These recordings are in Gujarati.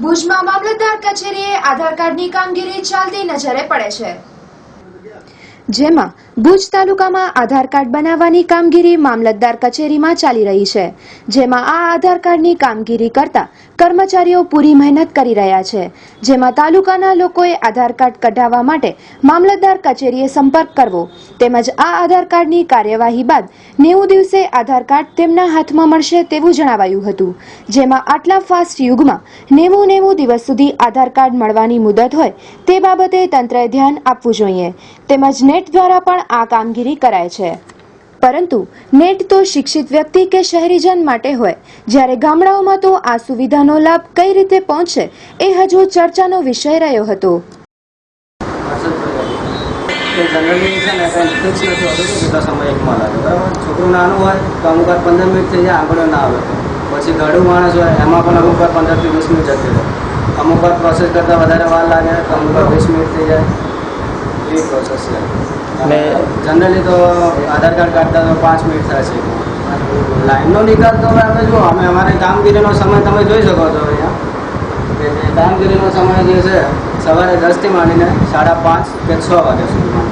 ભુજમાં મામલતદાર કચેરીએ આધાર કાર્ડની કામગીરી ચાલતી નજરે પડે છે, જેમાં ભુજ તાલુકામાં આધાર કાર્ડ બનાવવાની કામગીરી મામલતદાર કચેરીમાં ચાલી રહી છે, જેમાં આ આધાર કાર્ડની કામગીરી કરતા કર્મચારીઓ પૂરી મહેનત કરી રહ્યા છે, જેમાં તાલુકાના લોકોએ આધાર કાર્ડ કઢાવવા માટે મામલતદાર કચેરીએ સંપર્ક કરવો તેમજ આ આધાર કાર્ડની કાર્યવાહી બાદ 90 દિવસે આધાર કાર્ડ તેમના હાથમાં મળશે તેવું જણાવાયું હતું, જેમાં આટલા ફાસ્ટ યુગમાં 90 દિવસ સુધી આધાર કાર્ડ મળવાની મુદત હોય તે બાબતે તંત્રએ ધ્યાન આપવું જોઈએ તેમજ નેટ દ્વારા પણ આ કામગીરી કરાય છે, પરંતુ નેટ તો શિક્ષિત વ્યક્તિ કે શહેરીજન માટે હોય, જ્યારે ગામડાઓમાં તો આ સુવિધાનો લાભ કઈ રીતે પહોંચે એ હજુ ચર્ચાનો વિષય રહ્યો હતો। જનરલી છે ને કંઈ ફિક્સ નથી હોતું કે કેટલો સમય એકમાં લાગે, બરાબર। છોકરું નાનું હોય તો અમુક વાર 15 મિનિટ થઈ જાય, આગળ ના આવે, પછી ઘરડું માણસ હોય એમાં પણ અમુક વાર 15 થી 20 મિનિટ જતી રહે, અમુક વાર પ્રોસેસ કરતાં વધારે વાર લાગે તો અમુક વાર 20 મિનિટ થઈ જાય, એવી પ્રોસેસ છે। અને જનરલી તો આધાર કાર્ડ કાઢતા તો 5 મિનિટ થાય છે। લાઈનનો નિકાલ તો અમે જુઓ, અમે અમારી કામગીરીનો સમય તમે જોઈ શકો છો અહીંયા, કામગીરીનો સમય જે છે સવારે 10 થી માંડીને 5:30 કે 6 વાગ્યા સુધીમાં,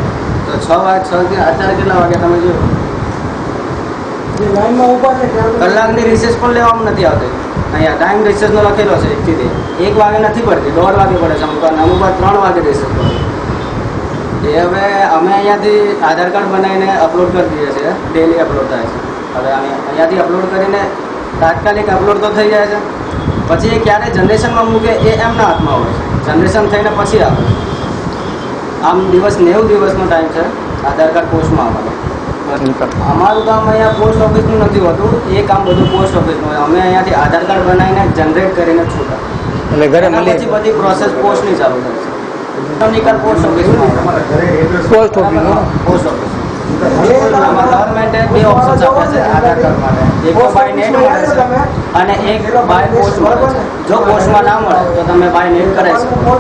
તો 6 થી અત્યારે કેટલા વાગે તમે જોયો, કલાકની રિસેસ પણ લેવામાં નથી આવતી। અહીંયા ટાઈમ રિસેસનો લખેલો છે 1 થી 1 વાગે નથી પડતી, 1:30 વાગે પડે છે, અમુક વાર 3 વાગે રિસેસ પડે। એ હવે અમે અહીંયાથી આધાર કાર્ડ બનાવીને અપલોડ કરી દઈએ છીએ, ડેલી અપલોડ થાય છે। હવે અમે અહીંયાથી અપલોડ કરીને તાત્કાલિક અપલોડ તો થઈ જાય છે, પછી એ ક્યારે જનરેશનમાં મૂકે એ એમના હાથમાં હોય છે, જનરેશન થઈને પછી આવે। આમ 90 દિવસનો ટાઈમ છે આધાર કાર્ડ પોસ્ટમાં આવવાનો। અમારું કામ અહીંયા પોસ્ટ ઓફિસનું નથી હોતું, એ કામ બધું પોસ્ટ ઓફિસનું હોય। અમે અહીંયાથી આધાર કાર્ડ બનાવીને જનરેટ કરીને છૂટા, એટલે ઘરે પછી બધી પ્રોસેસ પોસ્ટની ચાલુ થાય છે। નિકાલ પોસ્ટ ઓફિસમાં, પોસ્ટ ઓફિસ ગવર્મેન્ટે 2 ઓપ્શન આપ્યા છે આધાર કાર્ડ માટે, એક તો બાય નેટ મળે છે અને એક બાય પોસ્ટ મળે છે। જો પોસ્ટમાં ના મળે તો તમે બાય નેટ કરાવી શકો।